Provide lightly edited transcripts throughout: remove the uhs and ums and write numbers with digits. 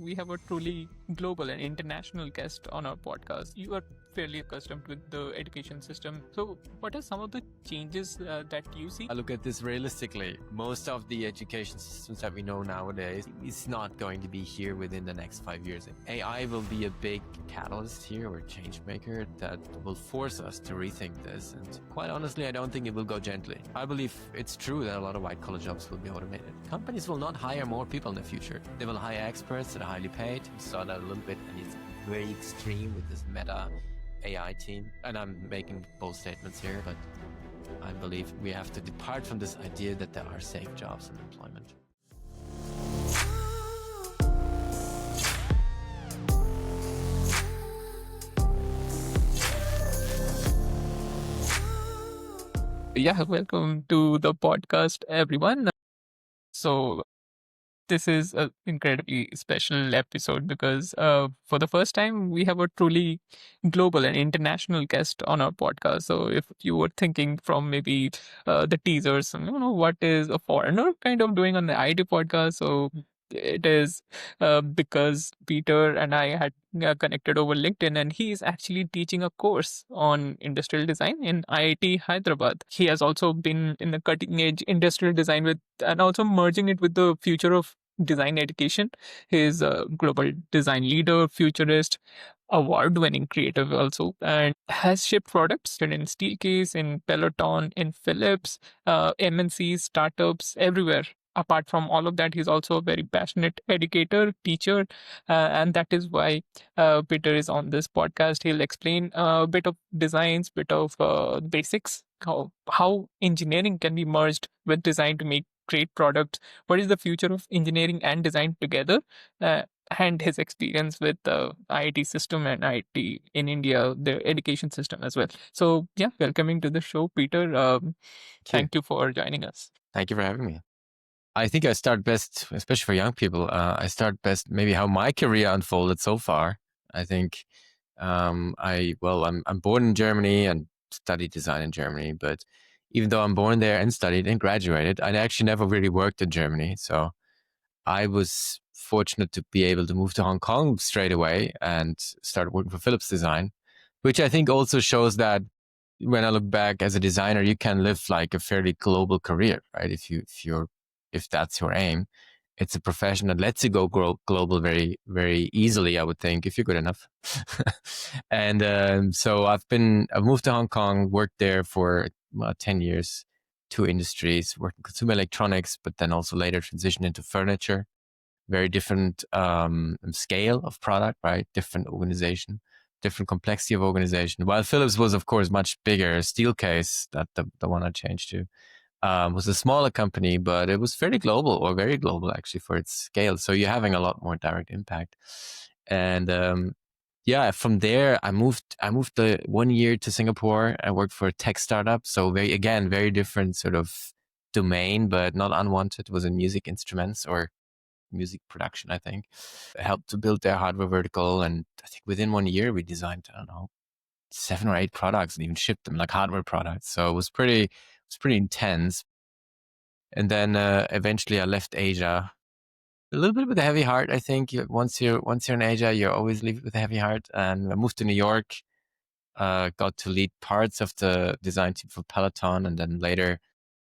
we have a truly global and international guest on our podcast. You are fairly accustomed with the education system. So, what are some of the changes that you see? I look at this realistically. Most of the education systems that we know nowadays is not going to be here within the next 5 years. AI will be a big catalyst here or change maker that will force us to rethink this. And quite honestly, I don't think it will go gently. I believe it's true that a lot of white collar jobs will be automated. Companies will not hire more people in the future. They will hire experts that are highly paid. We saw that a little bit, and it's very extreme with this meta AI team. And I'm making bold statements here, but I believe we have to depart from this idea that there are safe jobs in employment. Yeah, welcome to the podcast, everyone. So, this is an incredibly special episode because for the first time, we have a truly global and international guest on our podcast. So, if you were thinking from maybe the teasers, what is a foreigner kind of doing on the IT podcast? So, it is because Peter and I had connected over LinkedIn, and he is actually teaching a course on industrial design in IIT Hyderabad. He has also been in the cutting edge industrial design with, and also merging it with the future of design education. He is a global design leader, futurist, award-winning creative also, and has shipped products in Steelcase, in Peloton, in Philips, MNCs, startups, everywhere. Apart from all of that, he's also a very passionate educator, teacher, and that is why Peter is on this podcast. He'll explain a bit of designs, bit of basics, how engineering can be merged with design to make great products. What is the future of engineering and design together? And his experience with the IIT system and IIT in India, the education system as well. So, yeah, welcoming to the show, Peter. Thank you for joining us. Thank you for having me. I think I start best, especially for young people, I start best maybe how my career unfolded so far. I think I'm born in Germany and studied design in Germany, but even though I'm born there and studied and graduated, I actually never really worked in Germany. So I was fortunate to be able to move to Hong Kong straight away and start working for Philips Design, which I think also shows that when I look back as a designer, you can live like a fairly global career, right? If that's your aim, it's a profession that lets you go global very, very easily, I would think, if you're good enough. And so I've moved to Hong Kong, worked there for 10 years, two industries, worked in consumer electronics, but then also later transitioned into furniture. Very different scale of product, right? Different organization, different complexity of organization. While Philips was, of course, much bigger. Steelcase, that the one I changed to, was a smaller company, but it was fairly global, or very global actually, for its scale. So you're having a lot more direct impact. And from there, I moved the 1 year to Singapore. I worked for a tech startup. So very different sort of domain, but not unwanted. It was in music instruments or music production, I think. I helped to build their hardware vertical. And I think within 1 year, we designed, 7 or 8 products and even shipped them like hardware products. So it was pretty intense. And then eventually I left Asia a little bit with a heavy heart. I think once you're in Asia, you always leave it with a heavy heart. And I moved to New York, got to lead parts of the design team for Peloton, and then later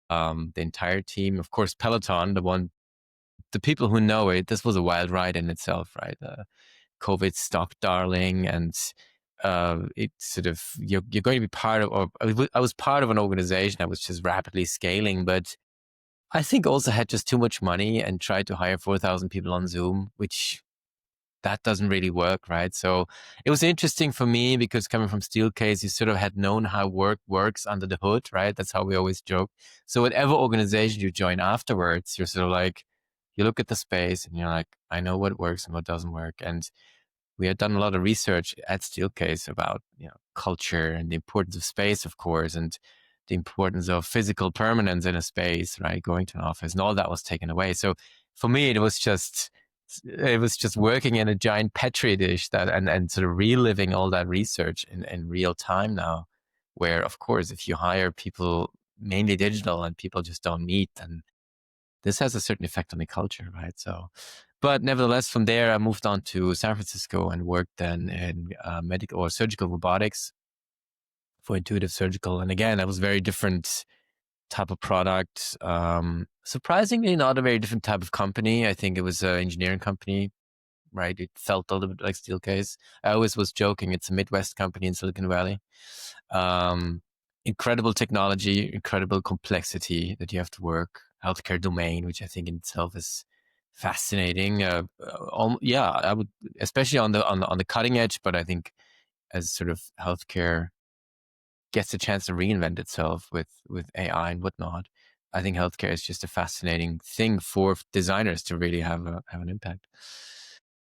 the entire team. Of course, Peloton, the people who know it, this was a wild ride in itself, right? COVID stock darling, and it's sort of you're going to be part of. Or I was part of an organization that was just rapidly scaling, but I think also had just too much money and tried to hire 4,000 people on Zoom, which that doesn't really work, right? So it was interesting for me because coming from Steelcase, you sort of had known how work works under the hood, right? That's how we always joke. So whatever organization you join afterwards, you're sort of like, you look at the space and you're like, I know what works and what doesn't work. And we had done a lot of research at Steelcase about culture and the importance of space, of course, and the importance of physical permanence in a space, right? Going to an office, and all that was taken away. So for me, it was just working in a giant petri dish and sort of reliving all that research in real time now. Where, of course, if you hire people mainly digital and people just don't meet, then this has a certain effect on the culture, right? So But nevertheless, from there, I moved on to San Francisco and worked then in medical or surgical robotics for Intuitive Surgical. And again, that was very different type of product. Surprisingly, not a very different type of company. I think it was an engineering company, right? It felt a little bit like Steelcase. I always was joking. It's a Midwest company in Silicon Valley. Um, Incredible technology, incredible complexity that you have to work. Healthcare domain, which I think in itself is fascinating. Yeah, I would, especially on the cutting edge. But I think as sort of healthcare gets a chance to reinvent itself with AI and whatnot, I think healthcare is just a fascinating thing for designers to really have an impact.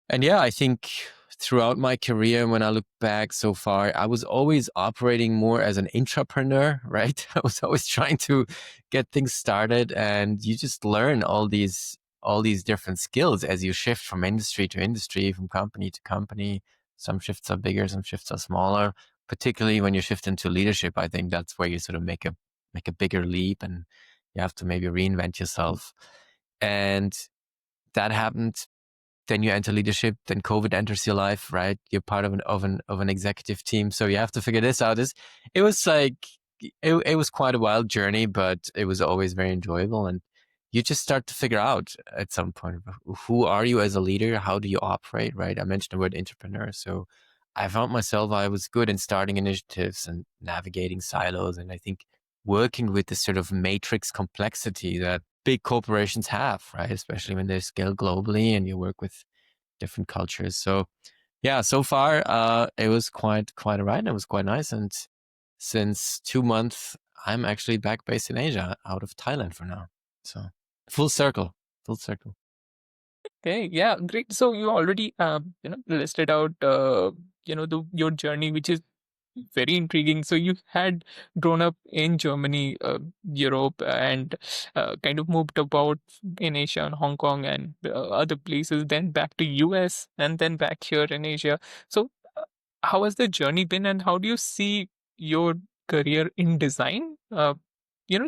And yeah, I think throughout my career, when I look back so far, I was always operating more as an intrapreneur, right? I was always trying to get things started, and you just learn all these different skills as you shift from industry to industry, from company to company. Some shifts are bigger, some shifts are smaller. Particularly when you shift into leadership, I think that's where you sort of make a bigger leap, and you have to maybe reinvent yourself. And that happened. Then you enter leadership, then COVID enters your life, right? You're part of an executive team, so you have to figure this out. It was like it was quite a wild journey, but it was always very enjoyable. And you just start to figure out at some point, who are you as a leader? How do you operate, right? I mentioned the word entrepreneur, so I found myself, I was good in starting initiatives and navigating silos, and I think working with this sort of matrix complexity that big corporations have, right? Especially when they scale globally and you work with different cultures. So yeah, so far it was quite a ride. It was quite nice. And since 2 months, I'm actually back based in Asia, out of Thailand for now. So full circle, full circle. Okay, yeah, great. So you already listed out your journey, which is very intriguing. So you had grown up in Germany, Europe, and kind of moved about in Asia and Hong Kong and other places, then back to US and then back here in Asia. So how has the journey been, and how do you see your career in design?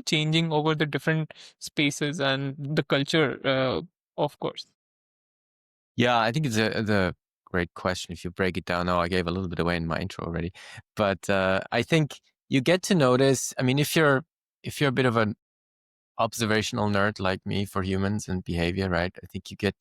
Changing over the different spaces and the culture, of course. Yeah, I think it's the great question. If you break it down, I gave a little bit away in my intro already, but I think you get to notice. I mean, if you're a bit of an observational nerd like me for humans and behavior, right? I think you get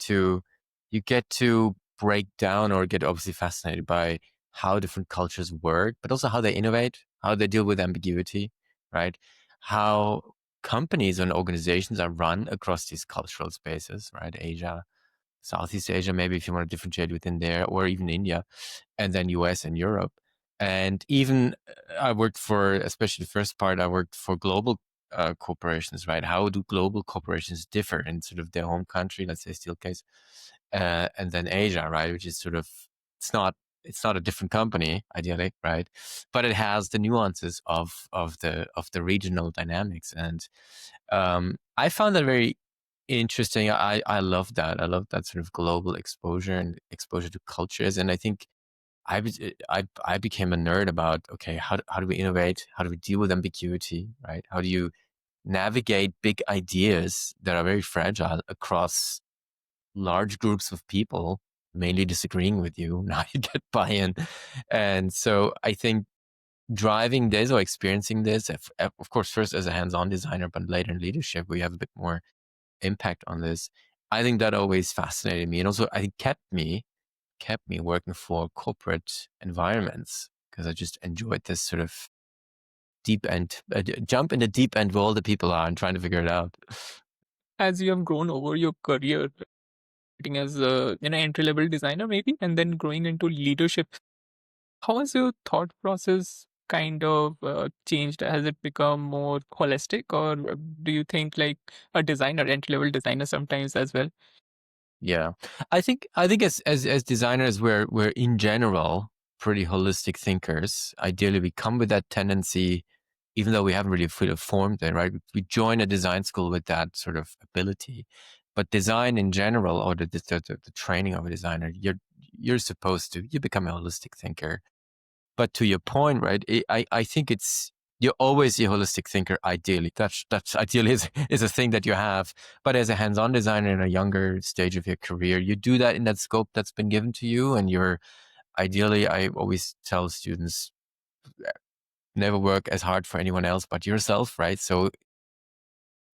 to break down or get obviously fascinated by how different cultures work, but also how they innovate, how they deal with ambiguity, right? How companies and organizations are run across these cultural spaces, right? Asia, Southeast Asia, maybe if you want to differentiate within there, or even India, and then US and Europe. And even I worked for, especially the first part, I worked for global corporations, right? How do global corporations differ in sort of their home country, let's say Steelcase, and then Asia, right? Which is sort of, it's not it's not a different company ideally, right? But it has the nuances of the regional dynamics, and I found that very interesting. I love that. I love that sort of global exposure and exposure to cultures. And I think I became a nerd about, okay, how do we innovate? How do we deal with ambiguity, right? How do you navigate big ideas that are very fragile across large groups of people, mainly disagreeing with you? Now you get buy-in. And so I think driving this or experiencing this, of course, first as a hands-on designer, but later in leadership, we have a bit more impact on this. I think that always fascinated me, and also I think kept me working for corporate environments, because I just enjoyed this sort of deep end jump in the deep end where all the people are and trying to figure it out. As you have grown over your career, starting as a entry level designer maybe, and then growing into leadership, how has your thought process kind of changed? Has it become more holistic, or do you think like a designer, entry level designer, sometimes as well? Yeah, I think as designers, we're in general pretty holistic thinkers. Ideally, we come with that tendency, even though we haven't really fully formed it, right? We join a design school with that sort of ability, but design in general, or the training of a designer, you're supposed to, you become a holistic thinker. But to your point, right? I think it's you're always a holistic thinker. Ideally, that's ideally is a thing that you have. But as a hands-on designer in a younger stage of your career, you do that in that scope that's been given to you, and you're ideally. I always tell students, never work as hard for anyone else but yourself, right? So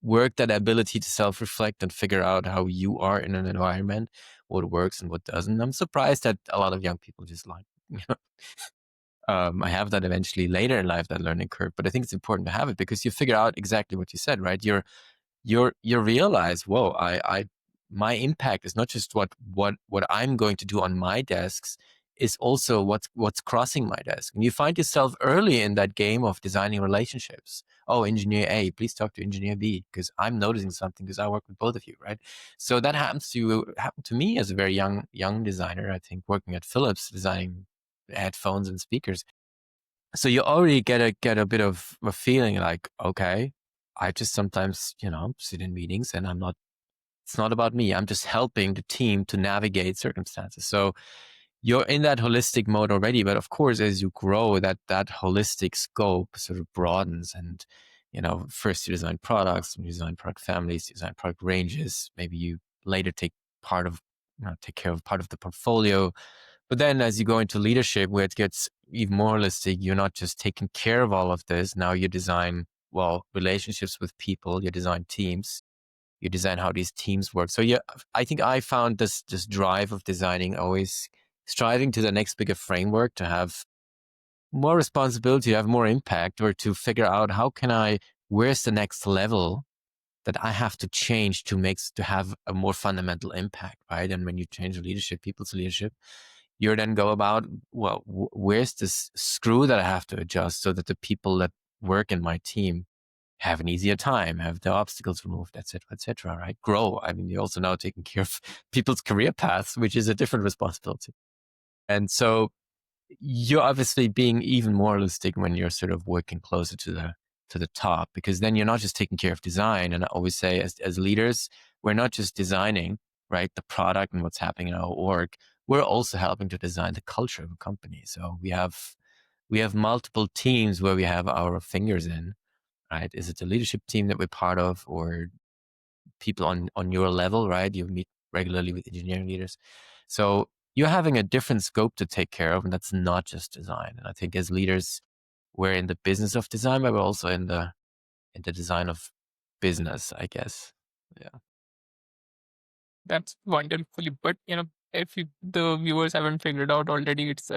work that ability to self-reflect and figure out how you are in an environment, what works and what doesn't. I'm surprised that a lot of young people just like, I have that eventually later in life, that learning curve. But I think it's important to have it because you figure out exactly what you said, right? You realize, whoa, I my impact is not just what I'm going to do on my desks, is also what's crossing my desk. And you find yourself early in that game of designing relationships. Oh, engineer A, please talk to engineer B because I'm noticing something because I work with both of you, right? So that happened to me as a very young designer. I think working at Philips, designing headphones and speakers. So you already get a bit of a feeling like, okay, I just sometimes, sit in meetings and it's not about me. I'm just helping the team to navigate circumstances. So you're in that holistic mode already. But of course, as you grow, that holistic scope sort of broadens. And, first you design products, you design product families, you design product ranges. Maybe you later take care of part of the portfolio. But then as you go into leadership, where it gets even more holistic, you're not just taking care of all of this. Now you design, relationships with people, you design teams, you design how these teams work. So yeah, I think I found this drive of designing always striving to the next bigger framework, to have more responsibility, to have more impact, or to figure out where's the next level that I have to change to have a more fundamental impact, right? And when you change leadership, people's leadership, you then go about, where's this screw that I have to adjust so that the people that work in my team have an easier time, have the obstacles removed, et cetera, right? Grow. I mean, you're also now taking care of people's career paths, which is a different responsibility. And so you're obviously being even more holistic when you're sort of working closer to the top, because then you're not just taking care of design. And I always say, as leaders, we're not just designing, right, the product and what's happening in our org. We're also helping to design the culture of a company. So we have multiple teams where we have our fingers in, right? Is it the leadership team that we're part of, or people on your level, right? You meet regularly with engineering leaders. So you're having a different scope to take care of, and that's not just design. And I think as leaders, we're in the business of design, but we're also in the design of business, I guess. Yeah. That's wonderfully. But if the viewers haven't figured out already, it's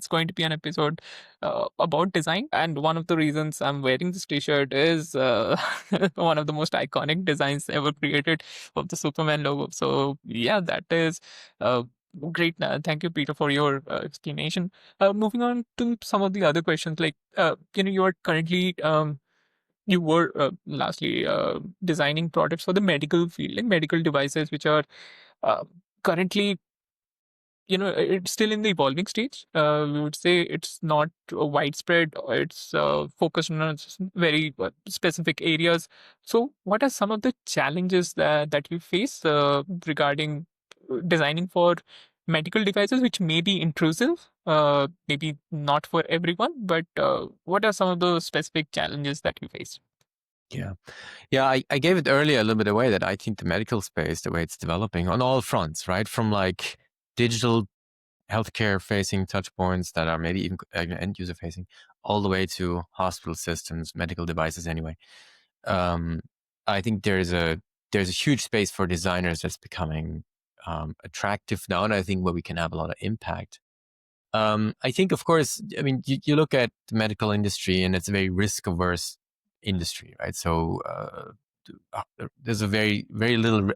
going to be an episode about design. And one of the reasons I'm wearing this T-shirt is one of the most iconic designs ever created of the Superman logo. So yeah, that is great. Thank you, Peter, for your explanation. Moving on to some of the other questions, like you are currently you were lastly designing products for the medical field, like medical devices, which are uh, currently, it's still in the evolving stage. We would say it's not widespread. It's focused on very specific areas. So, what are some of the challenges that you face regarding designing for medical devices, which may be intrusive, maybe not for everyone, but what are some of the specific challenges that you face? Yeah. Yeah. I gave it earlier a little bit away that I think the medical space, the way it's developing on all fronts, right? From like digital healthcare facing touch points that are maybe even end user facing, all the way to hospital systems, medical devices anyway. I think there's a huge space for designers that's becoming attractive now, and I think where we can have a lot of impact. I think, of course, I mean, you look at the medical industry, and it's a very risk averse industry, right? So there's a very very little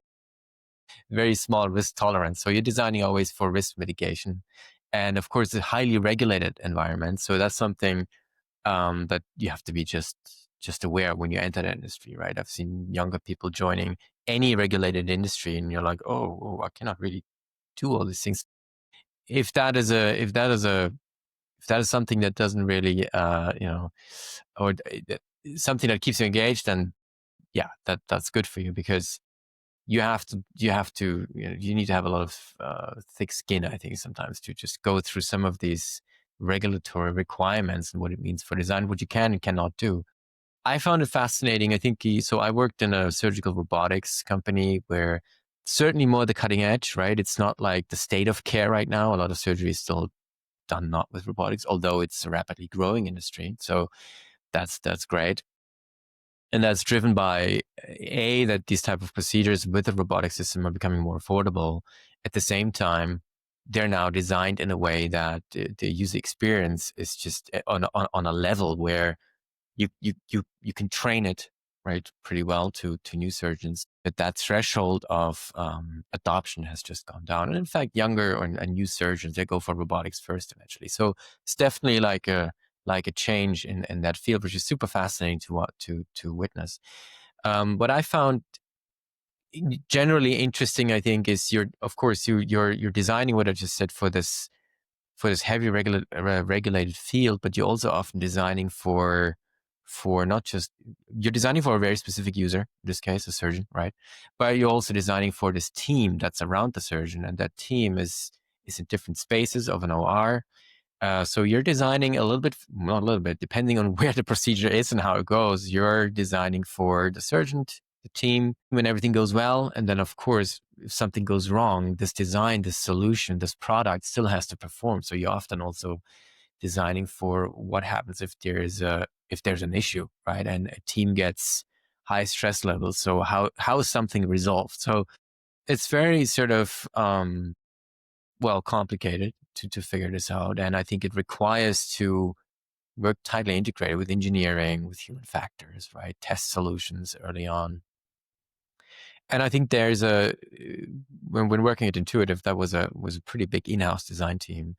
very small risk tolerance. So you're designing always for risk mitigation. And of course, a highly regulated environment. So that's something that you have to be just aware when you enter the industry, right? I've seen younger people joining any regulated industry, and you're like, oh, I cannot really do all these things. If that is something that doesn't really, or something that keeps you engaged, then yeah, that's good for you, because you need to have a lot of thick skin, I think, sometimes, to just go through some of these regulatory requirements and what it means for design, what you can and cannot do. I found it fascinating. I think so. I worked in a surgical robotics company where certainly more the cutting edge, right? It's not like the state of care right now. A lot of surgery is still done not with robotics, although it's a rapidly growing industry. So that's great. And that's driven by that these type of procedures with the robotic system are becoming more affordable. At the same time, they're now designed in a way that the user experience is just on a level where you can train it right pretty well to new surgeons, but that threshold of adoption has just gone down. And in fact, younger and new surgeons, they go for robotics first eventually. So it's definitely like a change in that field, which is super fascinating to witness. What I found generally interesting, I think, is you're designing what I just said for this heavy regulated field, but you're also often designing for not just, you're designing for a very specific user, in this case, a surgeon, right? But you're also designing for this team that's around the surgeon, and that team is in different spaces of an OR. So you're designing a little bit, not a little bit, depending on where the procedure is and how it goes. You're designing for the surgeon, the team, when everything goes well. And then, of course, if something goes wrong, this design, this solution, this product still has to perform. So you're often also designing for what happens if there's an issue, right? And a team gets high stress levels. So how is something resolved? So it's very sort of complicated to figure this out. And I think it requires to work tightly integrated with engineering, with human factors, right? Test solutions early on. And I think there's when working at Intuitive, that was a pretty big in-house design team.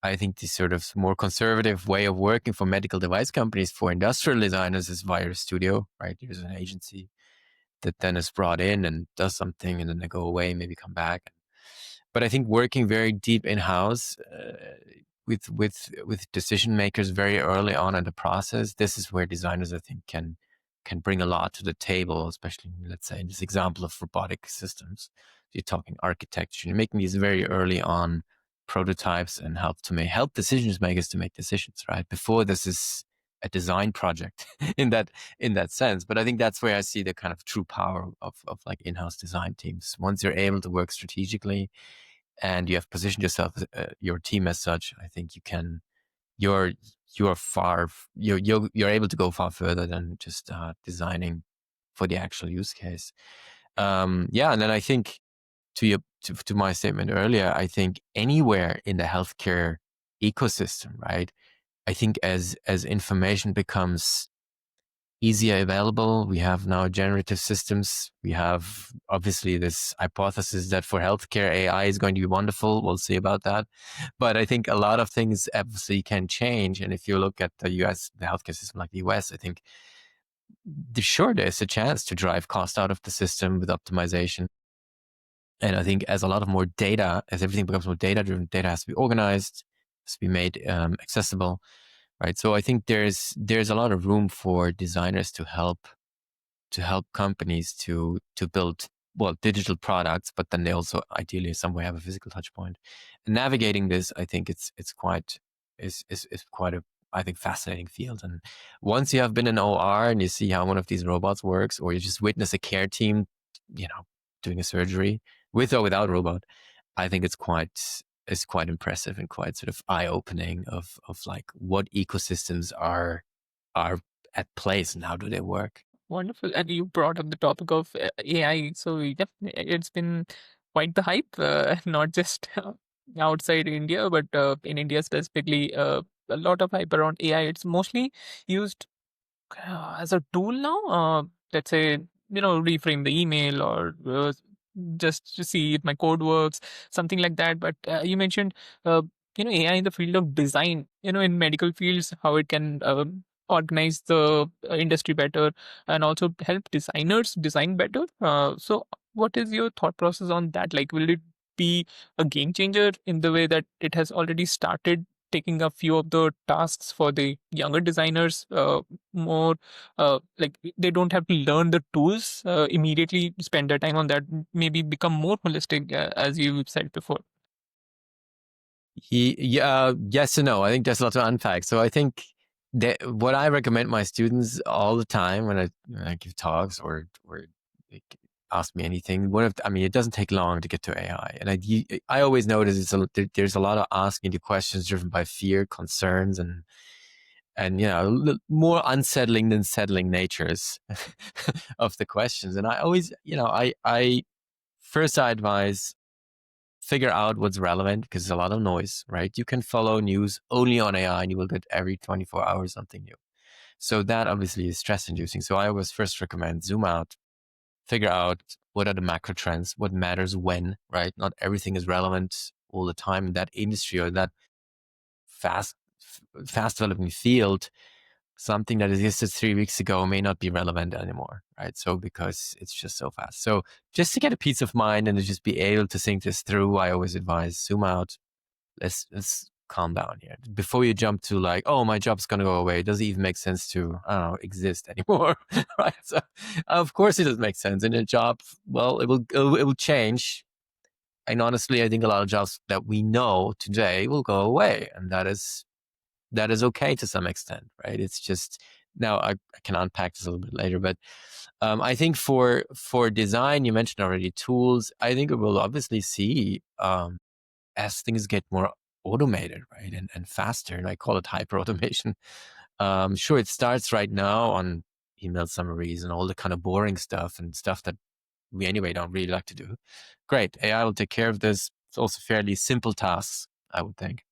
I think the sort of more conservative way of working for medical device companies for industrial designers is via a studio, right? There's an agency that then is brought in and does something, and then they go away, maybe come back. But I think working very deep in house with decision makers very early on in the process, this is where designers, I think, can bring a lot to the table, especially, let's say, in this example of robotic systems. You're talking architecture, you're making these very early on prototypes and help decision makers to make decisions, right? Before this is a design project in that sense. But I think that's where I see the kind of true power of like in-house design teams. Once you're able to work strategically and you have positioned yourself, your team as such, I think you're able to go far further than just designing for the actual use case. And then I think to my statement earlier, I think anywhere in the healthcare ecosystem, right? I think as information becomes easier available, we have now generative systems. We have obviously this hypothesis that for healthcare, AI is going to be wonderful. We'll see about that. But I think a lot of things obviously can change. And if you look at the US, the healthcare system like the US, I think there's a chance to drive cost out of the system with optimization. And I think as everything becomes more data driven, data has to be organized, has to be made accessible, right? So I think there's a lot of room for designers to help companies to build digital products, but then they also ideally somewhere have a physical touch point. And navigating this, I think it's quite a, I think, fascinating field. And once you have been in OR and you see how one of these robots works, or you just witness a care team, doing a surgery with or without robot, I think it's quite impressive and quite sort of eye-opening of like what ecosystems are at place and how do they work. Wonderful. And you brought up the topic of AI. So, yeah, it's been quite the hype, not just outside India, but in India specifically, a lot of hype around AI. It's mostly used as a tool now. Let's say, reframe the email or just to see if my code works, something like that. But you mentioned, AI in the field of design, in medical fields, how it can organize the industry better and also help designers design better. So, what is your thought process on that? Like, will it be a game changer in the way that it has already started taking a few of the tasks for the younger designers more like they don't have to learn the tools immediately, spend their time on that, maybe become more holistic, as you said before? Yeah, yes and no. I think there's a lot to unpack. So I think that what I recommend my students all the time when I give talks or like, ask me anything, I mean, it doesn't take long to get to AI, and I always notice there's a lot of asking the questions driven by fear, concerns, and more unsettling than settling natures of the questions. And I always, I first I advise figure out what's relevant because there's a lot of noise, right? You can follow news only on AI and you will get every 24 hours something new. So that obviously is stress inducing. So I always first recommend zoom out, figure out what are the macro trends, what matters when, right? Not everything is relevant all the time in that industry or that fast, fast developing field. Something that existed 3 weeks ago may not be relevant anymore, right? So because it's just so fast. So just to get a peace of mind and to just be able to think this through, I always advise zoom out. Let's calm down here before you jump to like, oh, my job's gonna go away. Does it even make sense to, I don't know, exist anymore? Right? So of course it does make sense. And a job, well, it will change. And honestly, I think a lot of jobs that we know today will go away, and that is okay to some extent, right? It's just now I can unpack this a little bit later, but I think for design, you mentioned already tools. I think we will obviously see as things get more automated, right, and faster, and I call it hyper automation. Sure, it starts right now on email summaries and all the kind of boring stuff and stuff that we anyway don't really like to do. Great, AI will take care of this. It's also fairly simple tasks, I would think.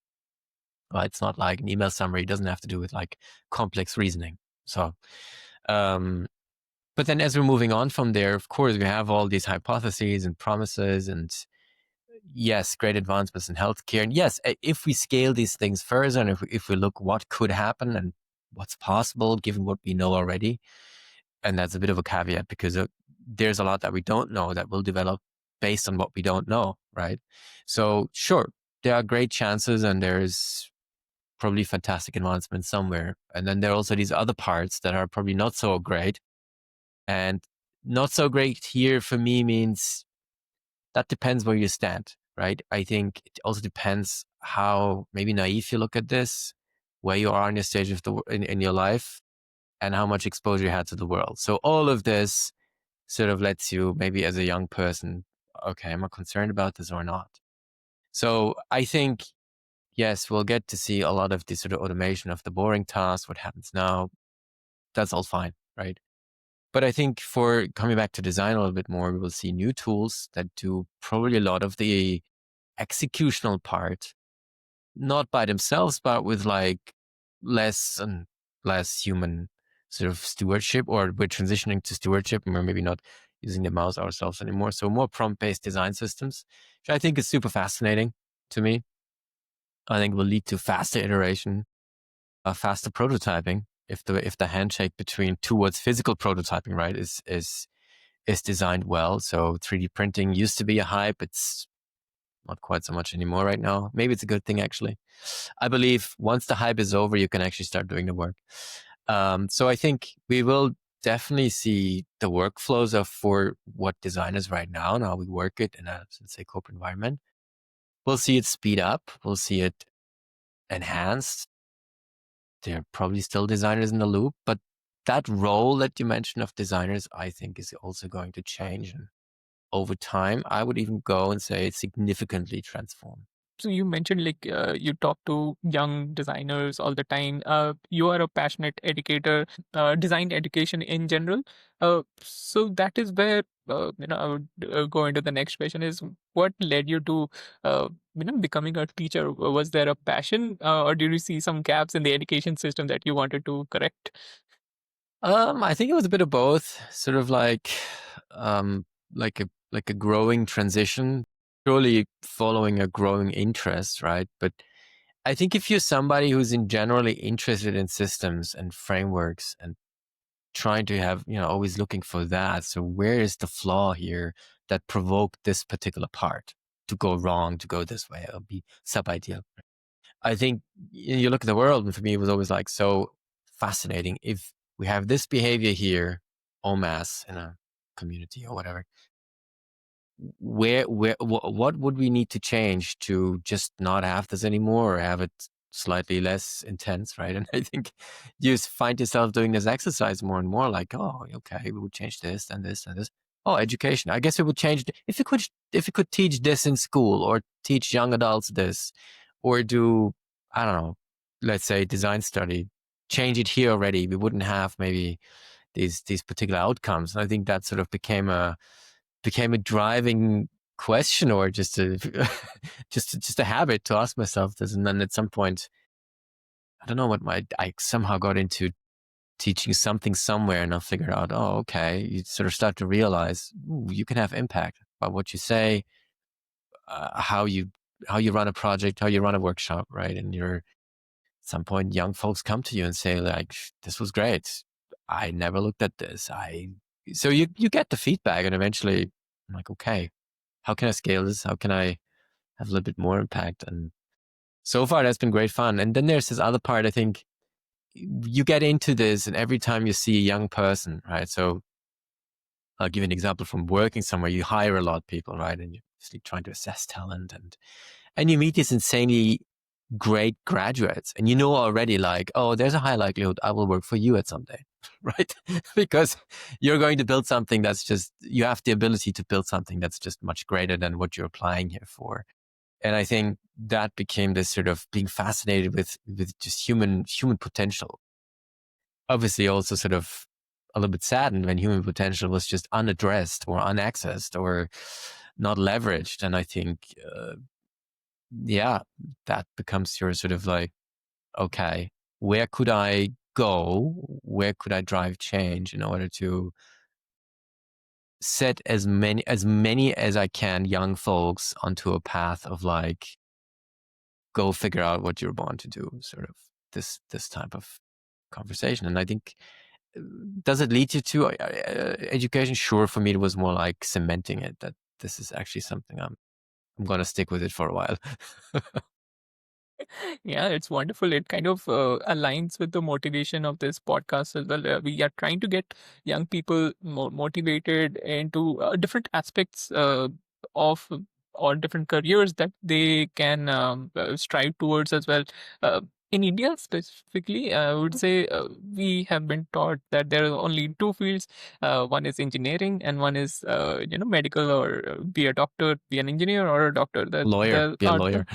It's not like an email summary. It doesn't have to do with like complex reasoning. So, um, but then as we're moving on from there, of course, we have all these hypotheses and promises and yes, great advancements in healthcare. And yes, if we scale these things further and if we look what could happen and what's possible given what we know already, and that's a bit of a caveat because there's a lot that we don't know that will develop based on what we don't know, right? So sure, there are great chances and there's probably fantastic advancement somewhere. And then there are also these other parts that are probably not so great. And not so great here for me means that depends where you stand, right? I think it also depends how maybe naive you look at this, where you are in your stage of in your life, and how much exposure you had to the world. So all of this sort of lets you maybe as a young person, okay, am I concerned about this or not? So I think yes, we'll get to see a lot of this sort of automation of the boring tasks, what happens now. That's all fine, right? But I think for coming back to design a little bit more, we will see new tools that do probably a lot of the executional part, not by themselves, but with like less and less human sort of stewardship, or we're transitioning to stewardship and we're maybe not using the mouse ourselves anymore. So more prompt-based design systems, which I think is super fascinating to me. I think will lead to faster iteration, faster prototyping. If the handshake between towards physical prototyping, right, is designed well. So 3D printing used to be a hype. It's not quite so much anymore right now. Maybe it's a good thing actually. I believe once the hype is over, you can actually start doing the work. So I think we will definitely see the workflows of for what designers right now and how we work it in a, let's say, corporate environment. We'll see it speed up. We'll see it enhanced. There are probably still designers in the loop, but that role that you mentioned of designers, I think is also going to change. And over time, I would even go and say it's significantly transformed. So you mentioned like you talk to young designers all the time. You are a passionate educator, design education in general. So that is where I would go into the next question: is what led you to becoming a teacher? Was there a passion, or did you see some gaps in the education system that you wanted to correct? I think it was a bit of both, sort of um, like a growing transition, surely following a growing interest, right? But I think if you're somebody who's in generally interested in systems and frameworks and trying to have, always looking for that. So where is the flaw here that provoked this particular part to go wrong, to go this way, or be sub-ideal? I think you look at the world, and for me, it was always like so fascinating. If we have this behavior here en masse in a community or whatever, what would we need to change to just not have this anymore or have it slightly less intense, right? And I think you just find yourself doing this exercise more and more, like, oh, okay, we would change this and this and this. Oh, education. I guess we would change if we could teach this in school or teach young adults this, or do, I don't know, let's say design study, change it here already. We wouldn't have maybe these particular outcomes. And I think that sort of became a driving question, or just a just a habit to ask myself this. And then at some point, I don't know what I somehow got into teaching something somewhere, and I figured out, oh, okay, you sort of start to realize, ooh, you can have impact by what you say, how you run a project, how you run a workshop, right? And you're, at some point, young folks come to you and say, like, this was great. I never looked at this. So you get the feedback, and eventually I'm like, okay, how can I scale this? How can I have a little bit more impact? And so far that's been great fun. And then there's this other part, I think you get into this, and every time you see a young person, right? So I'll give you an example from working somewhere. You hire a lot of people, right? And you're obviously trying to assess talent, and you meet these insanely great graduates, and you know already, like, oh, there's a high likelihood I will work for you at some day, right? Because you're going to build something that's just, you have the ability to build something that's just much greater than what you're applying here for. And I think that became this sort of being fascinated with just human potential. Obviously also sort of a little bit saddened when human potential was just unaddressed or unaccessed or not leveraged. And I think, yeah, that becomes your sort of like, okay, where could I go? Where could I drive change in order to set as many as I can young folks onto a path of, like, go figure out what you're born to do, sort of this type of conversation. And I think, does it lead you to education? Sure. For me, it was more like cementing it, that this is actually something I'm going to stick with it for a while. Yeah, it's wonderful. It kind of aligns with the motivation of this podcast as well. We are trying to get young people more motivated into different aspects of or different careers that they can strive towards as well. Uh, in India specifically, I would say we have been taught that there are only two fields. One is engineering, and one is medical, or be a doctor, be an engineer, or a doctor. That Lawyer, there be a are lawyer.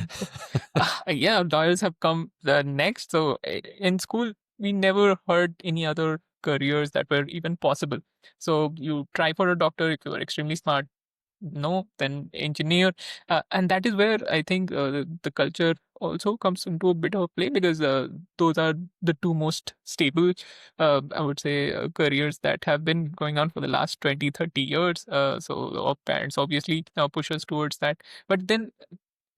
yeah, lawyers have come next. So in school, we never heard any other careers that were even possible. So you try for a doctor if you are extremely smart. No, then engineer, and that is where I think the culture also comes into a bit of play, because those are the two most stable, I would say, careers that have been going on for the last 20, 30 years. So our parents obviously now push us towards that. But then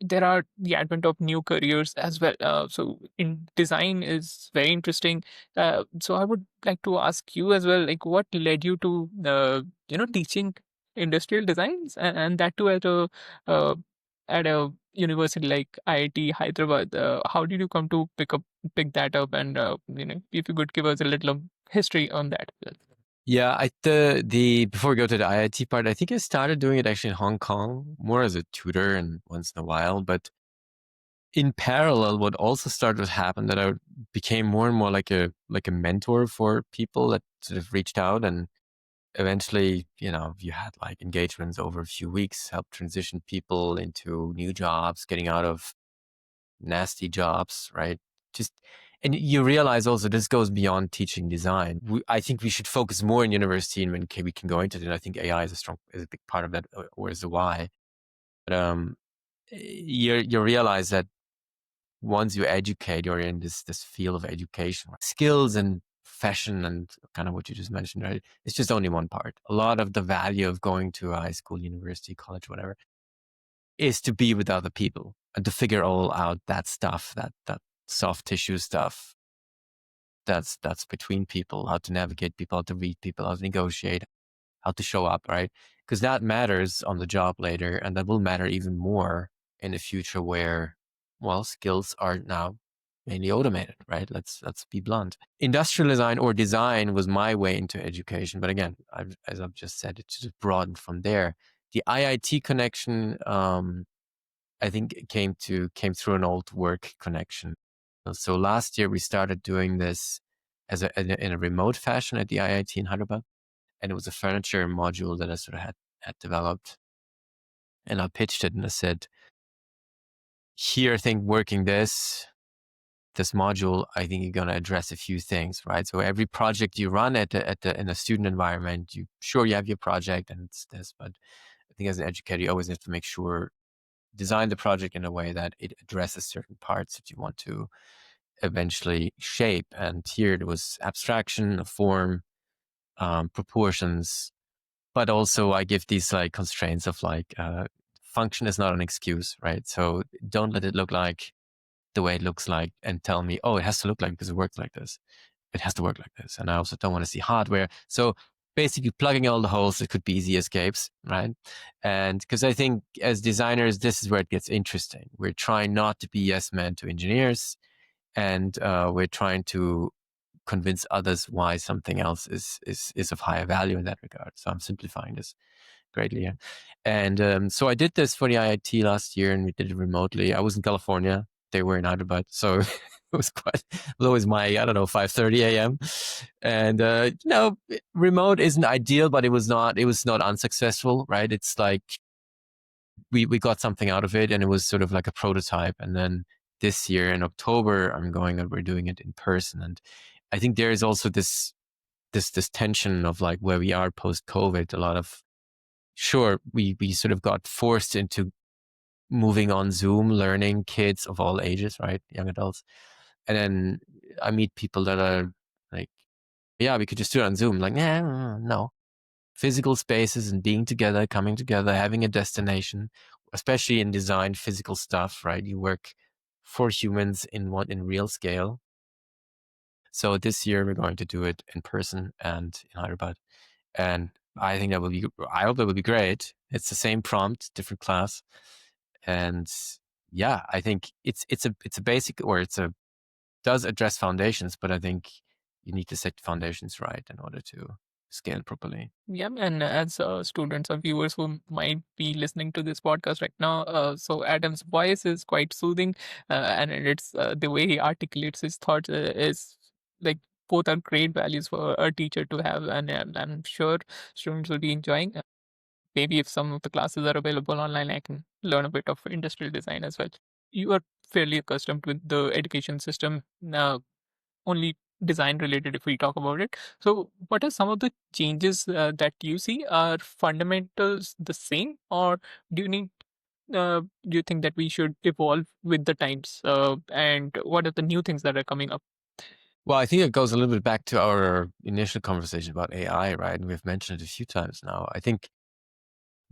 there are the advent of new careers as well. So in design is very interesting. So I would like to ask you as well, like, what led you to teaching industrial designs, and that too uh, at a university like IIT Hyderabad. How did you come to pick that up? And if you could give us a little history on that. Yeah, the before we go to the IIT part, I think I started doing it actually in Hong Kong, more as a tutor and once in a while. But in parallel, what also started to happen, that I became more and more like a mentor for people that sort of reached out, and eventually, you had like engagements over a few weeks, help transition people into new jobs, getting out of nasty jobs, right? Just, and you realize also this goes beyond teaching design. I think we should focus more in university, and when we can go into it. And I think AI is a big part of that, or is the why. But you realize that once you educate, you're in this field of education, right? Skills and fashion and kind of what you just mentioned, right? It's just only one part. A lot of the value of going to a high school, university, college, whatever, is to be with other people and to figure all out that stuff, that soft tissue stuff that's between people, how to navigate people, how to read people, how to negotiate, how to show up, right? Because that matters on the job later, and that will matter even more in the future where, well, skills are now mainly automated, right? Let's be blunt. Industrial design or design was my way into education, but again, as I've just said, it just broadened from there. The IIT connection, I think it came through an old work connection. So last year we started doing this in a remote fashion at the IIT in Hyderabad, and it was a furniture module that I sort of had developed, and I pitched it and I said, here, I think working this module, I think you're going to address a few things, right? So every project you run in a student environment, you have your project and it's this, but I think as an educator, you always have to make sure design the project in a way that it addresses certain parts that you want to eventually shape. And here it was abstraction, form, proportions, but also I give these like constraints of like function is not an excuse, right? So don't let it look like the way it looks like and tell me, oh, it has to look like because it works like this. It has to work like this. And I also don't want to see hardware. So basically plugging all the holes, it could be easy escapes, right? And because I think as designers, this is where it gets interesting. We're trying not to be yes men to engineers, and we're trying to convince others why something else is of higher value in that regard. So I'm simplifying this greatly here. And so I did this for the IIT last year, and we did it remotely. I was in California. They were in Hyderabad. So it was always my, I don't know, 5:30 a.m. And, remote isn't ideal, but it was not unsuccessful, right? It's like we got something out of it, and it was sort of like a prototype. And then this year in October, we're doing it in person. And I think there is also this tension of like where we are post COVID. A lot of, sure, we sort of got forced into moving on Zoom, learning, kids of all ages, right? Young adults. And then I meet people that are like, yeah, we could just do it on Zoom. Like, no. Physical spaces and being together, coming together, having a destination, especially in design, physical stuff, right? You work for humans in real scale. So this year we're going to do it in person and in Hyderabad. And I think I hope that will be great. It's the same prompt, different class. And yeah, I think it's a basic, or does address foundations, but I think you need to set foundations right in order to scale properly. Yeah, and as students or viewers who might be listening to this podcast right now, so Adam's voice is quite soothing, and it's the way he articulates his thoughts is like both are great values for a teacher to have, and I'm sure students will be enjoying. Maybe if some of the classes are available online, I can learn a bit of industrial design as well. You are fairly accustomed with the education system now, only design related if we talk about it. So, what are some of the changes that you see? Are fundamentals the same, or do you need? Do you think that we should evolve with the times? And what are the new things that are coming up? Well, I think it goes a little bit back to our initial conversation about AI, right? And we've mentioned it a few times now. I think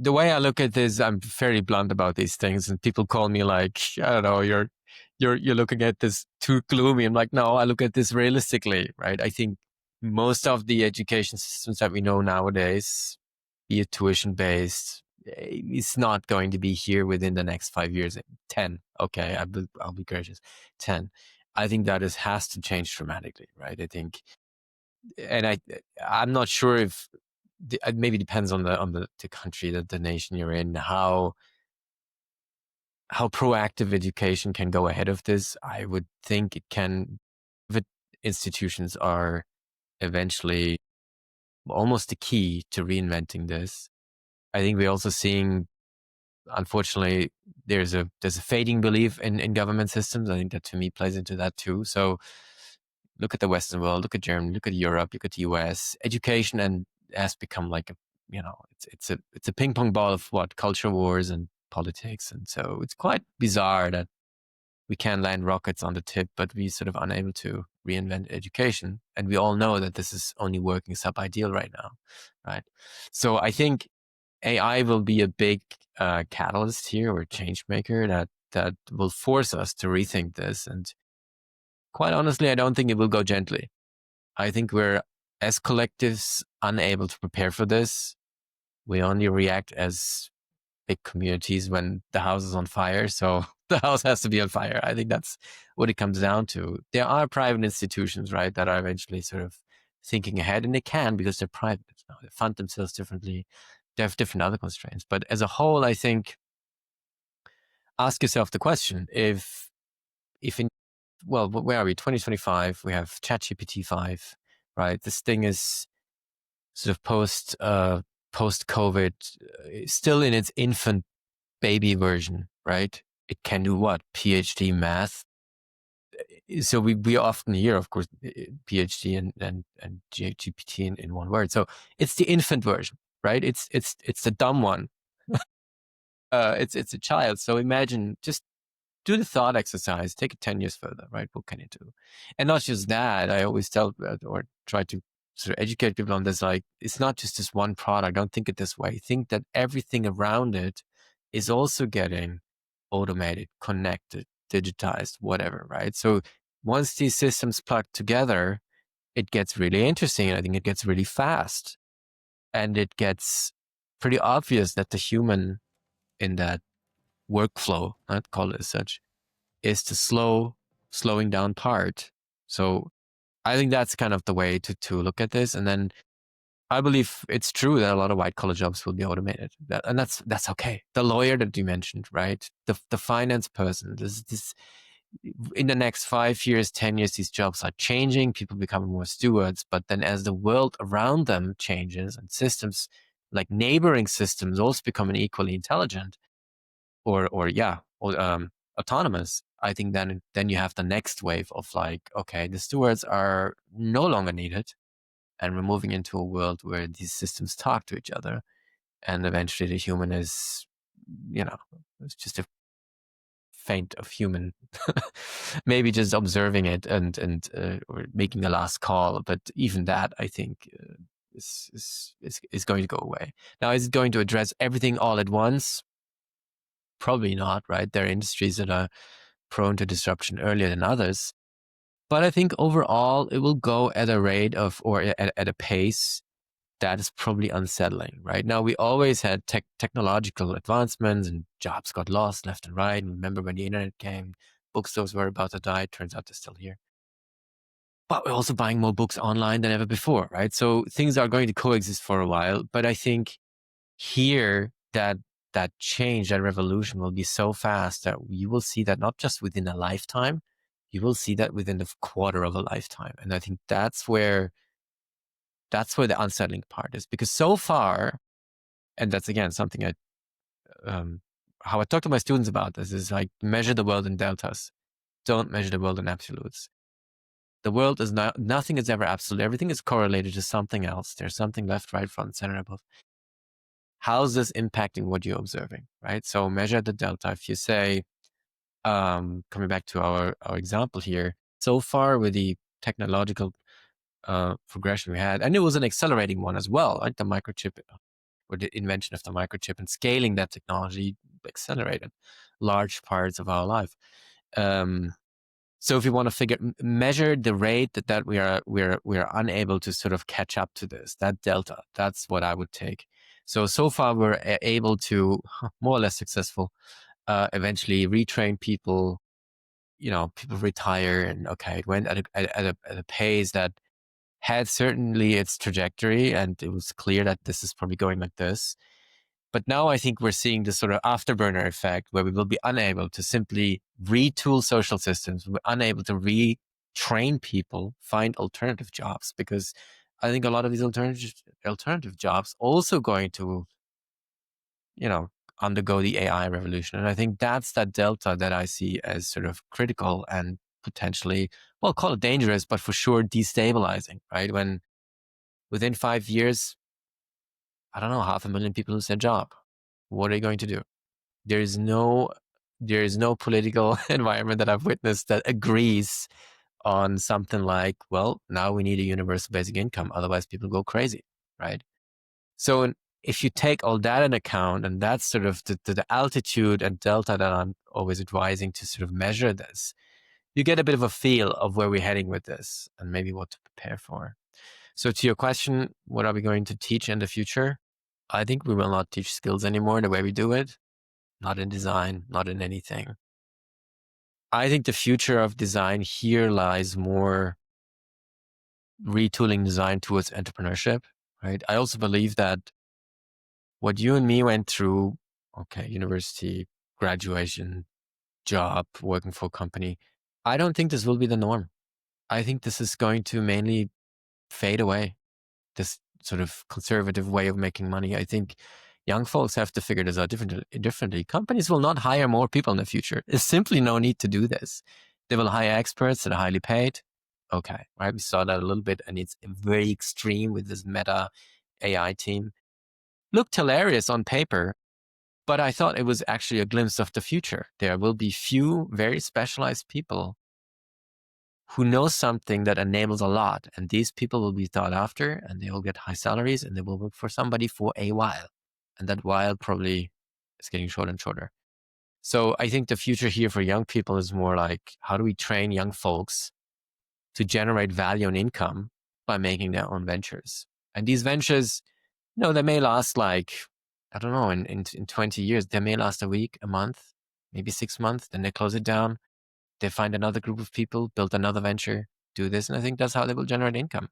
the way I look at this, I'm fairly blunt about these things, and people call me like, I don't know, you're looking at this too gloomy. I'm like, no, I look at this realistically, right? I think most of the education systems that we know nowadays, be it tuition based, it's not going to be here within the next 5 years. 10, okay, I'll be gracious, 10. I think that has to change dramatically, right? I think, and I'm not sure if it maybe depends on the country, the nation you're in, how proactive education can go ahead of this. I would think it can. Private institutions are eventually almost the key to reinventing this. I think we're also seeing, unfortunately, there's a fading belief in government systems. I think that to me plays into that too. So look at the Western world, look at Germany, look at Europe, look at the US. Education and has become like it's a ping pong ball of what culture wars and politics, and so it's quite bizarre that we can land rockets on the tip, but we sort of unable to reinvent education. And we all know that this is only working sub-ideal right now, right? So I think AI will be a big catalyst here, or change maker that will force us to rethink this. And quite honestly, I don't think it will go gently. I think we're, as collectives, unable to prepare for this. We only react as big communities when the house is on fire. So the house has to be on fire. I think that's what it comes down to. There are private institutions, right, that are eventually sort of thinking ahead, and they can because they're private. They fund themselves differently. they have different other constraints. But as a whole, I think ask yourself the question: if in where are we? 2025. We have ChatGPT 5, right? This thing is sort of post COVID, still in its infant baby version, right? It can do what? PhD math. So we often hear, of course, PhD and GPT in one word. So it's the infant version, right? It's the dumb one. It's a child. So imagine, just do the thought exercise, take it 10 years further, right? What can it do? And not just that, I always tell or try to sort of educate people on this, like, it's not just this one product. Don't think it this way. Think that everything around it is also getting automated, connected, digitized, whatever, right? So once these systems plug together, it gets really interesting. And I think it gets really fast. And it gets pretty obvious that the human in that workflow, I'd call it as such, is the slowing down part. So I think that's kind of the way to look at this. And then I believe it's true that a lot of white collar jobs will be automated, and that's okay. The lawyer that you mentioned, right? The finance person. This in the next 5 years, 10 years, these jobs are changing. People becoming more stewards. But then, as the world around them changes and systems like neighboring systems also becoming equally intelligent, or autonomous, I think then you have the next wave of like, okay, the stewards are no longer needed, and we're moving into a world where these systems talk to each other, and eventually the human is, it's just a faint of human, maybe just observing it and or making the last call. But even that, I think, is going to go away. Now, is it going to address everything all at once? Probably not, right? There are industries that are prone to disruption earlier than others. But I think overall, it will go at a rate of, or at a pace that is probably unsettling, right? Now, we always had technological advancements and jobs got lost left and right. And remember when the internet came, bookstores were about to die. It turns out they're still here. But we're also buying more books online than ever before, right? So things are going to coexist for a while. But I think here that change, that revolution will be so fast that you will see that not just within a lifetime, you will see that within the quarter of a lifetime. And I think that's where the unsettling part is, because so far, and that's again something how I talk to my students about this is like, measure the world in deltas. Don't measure the world in absolutes. The world is nothing is ever absolute. Everything is correlated to something else. There's something left, right, front, center, above. How's this impacting what you're observing, right? So measure the delta. If you say, coming back to our example here, so far with the technological progression we had, and it was an accelerating one as well, like the microchip, or the invention of the microchip and scaling that technology accelerated large parts of our life. So if you want to measure the rate that we are unable to sort of catch up to this, that delta, that's what I would take. So far we're able to, more or less successful, eventually retrain people. People retire, and okay, it went at a pace that had certainly its trajectory, and it was clear that this is probably going like this. But now I think we're seeing this sort of afterburner effect where we will be unable to simply retool social systems. We're unable to retrain people, find alternative jobs, because I think a lot of these alternative jobs also going to, undergo the AI revolution. And I think that's that delta that I see as sort of critical and potentially, well, call it dangerous, but for sure destabilizing, right? When within 5 years, I don't know, 500,000 people lose their job. What are you going to do? There is no political environment that I've witnessed that agrees on something like, well, now we need a universal basic income, otherwise people go crazy, right? So if you take all that in account, and that's sort of the altitude and delta that I'm always advising to sort of measure this, you get a bit of a feel of where we're heading with this and maybe what to prepare for. So to your question, what are we going to teach in the future? I think we will not teach skills anymore the way we do it. Not in design, not in anything. I think the future of design here lies more retooling design towards entrepreneurship, right? I also believe that what you and me went through, okay, university, graduation, job, working for a company, I don't think this will be the norm. I think this is going to mainly fade away, this sort of conservative way of making money. I think young folks have to figure this out differently. Companies will not hire more people in the future. There's simply no need to do this. They will hire experts that are highly paid. Okay, right? We saw that a little bit, and it's very extreme with this Meta AI team. Looked hilarious on paper, but I thought it was actually a glimpse of the future. There will be few very specialized people who know something that enables a lot, and these people will be sought after, and they will get high salaries, and they will work for somebody for a while, and that while probably is getting shorter and shorter. So I think the future here for young people is more like, how do we train young folks to generate value and income by making their own ventures? And these ventures, they may last like, I don't know, in 20 years, they may last a week, a month, maybe 6 months, then they close it down. They find another group of people, build another venture, do this. And I think that's how they will generate income.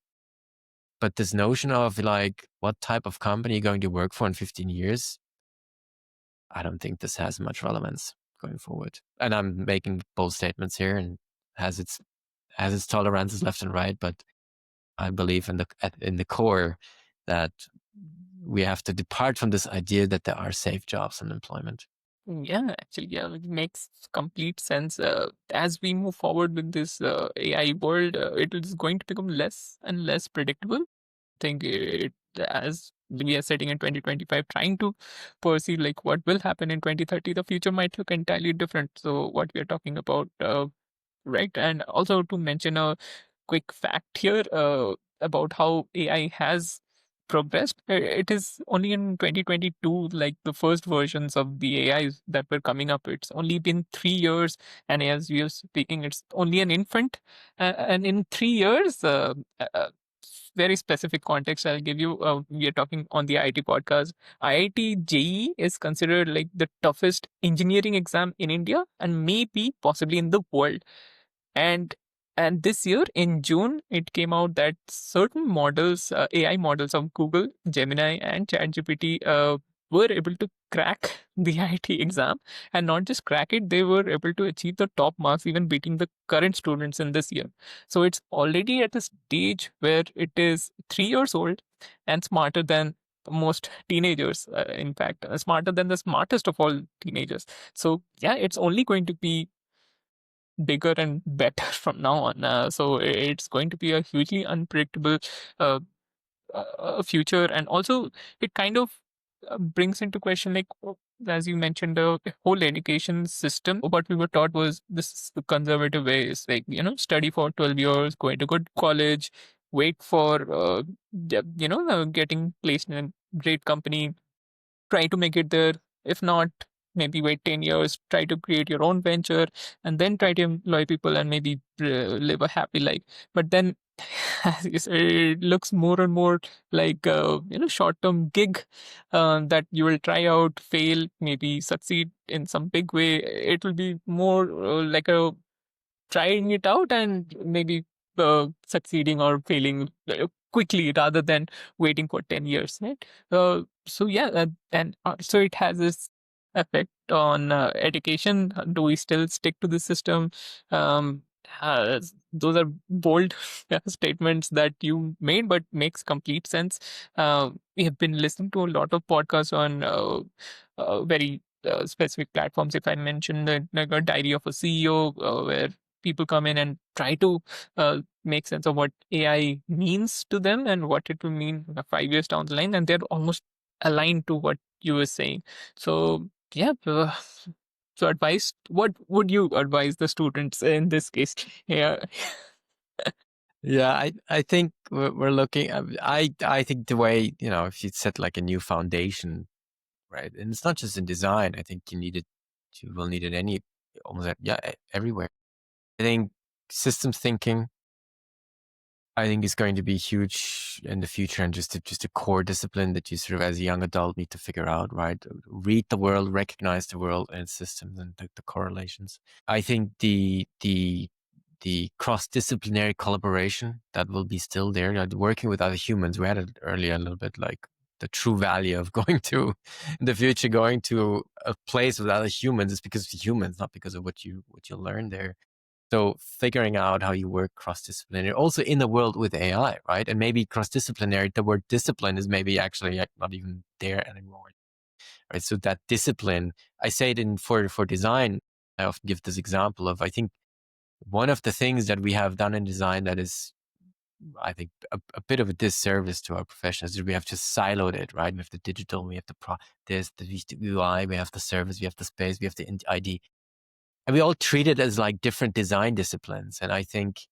But this notion of like, what type of company you're going to work for in 15 years, I don't think this has much relevance going forward. And I'm making bold statements here and has its tolerances left and right. But I believe in the core that we have to depart from this idea that there are safe jobs and employment. Yeah, actually, yeah, it makes complete sense. As we move forward with this AI world, it is going to become less and less predictable. Think it, as we are sitting in 2025 trying to perceive like what will happen in 2030, the future might look entirely different. So what we are talking about, right? And also to mention a quick fact here about how AI has progressed. It is only in 2022, like the first versions of the AIs that were coming up. It's only been 3 years, and as we are speaking, it's only an infant. And in 3 years, very specific context I'll give you. We are talking on the IIT podcast. IIT JEE is considered like the toughest engineering exam in India and maybe possibly in the world. And and this year in June, it came out that certain models, AI models of Google, Gemini, and ChatGPT, were able to crack the IIT exam, and not just crack it, they were able to achieve the top marks, even beating the current students in this year. So it's already at a stage where it is 3 years old and smarter than most teenagers. In fact, smarter than the smartest of all teenagers. So yeah, it's only going to be bigger and better from now on. So it's going to be a hugely unpredictable uh, future, and also it kind of brings into question like as you mentioned the whole education system. What we were taught was this conservative ways, like study for 12 years, go into good college, wait for getting placed in a great company, try to make it there. If not, maybe wait 10 years, try to create your own venture, and then try to employ people and maybe live a happy life. But then, as you said, it looks more and more like a short-term gig that you will try out, fail, maybe succeed in some big way. It will be more like a trying it out and maybe succeeding or failing quickly rather than waiting for 10 years, right? So yeah, and so it has this effect on education. Do we still stick to the system? um those are bold statements that you made, but makes complete sense. We have been listening to a lot of podcasts on very specific platforms. If I mention like a diary of a CEO, where people come in and try to make sense of what AI means to them and what it will mean 5 years down the line, and they're almost aligned to what you were saying. So yeah, so advice. What would you advise the students in this case? Yeah. Yeah, I think we're looking. I think the way, if you set like a new foundation, right, and it's not just in design. I think you will need it almost everywhere. I think systems thinking, I think is going to be huge in the future, and just a core discipline that you sort of as a young adult need to figure out, right? Read the world, recognize the world and its systems and the correlations. I think the cross-disciplinary collaboration that will be still there, working with other humans. We had it earlier a little bit, like the true value of going to in the future, going to a place with other humans is because of humans, not because of what you learn there. So figuring out how you work cross-disciplinary, also in the world with AI, right? And maybe cross-disciplinary, the word discipline is maybe actually not even there anymore, right? So that discipline, I say it for design, I often give this example of, I think one of the things that we have done in design that is, I think, a bit of a disservice to our profession is that we have just siloed it, right? We have the digital, we have the UI, we have the service, we have the space, we have the ID. And we all treat it as like different design disciplines. And I think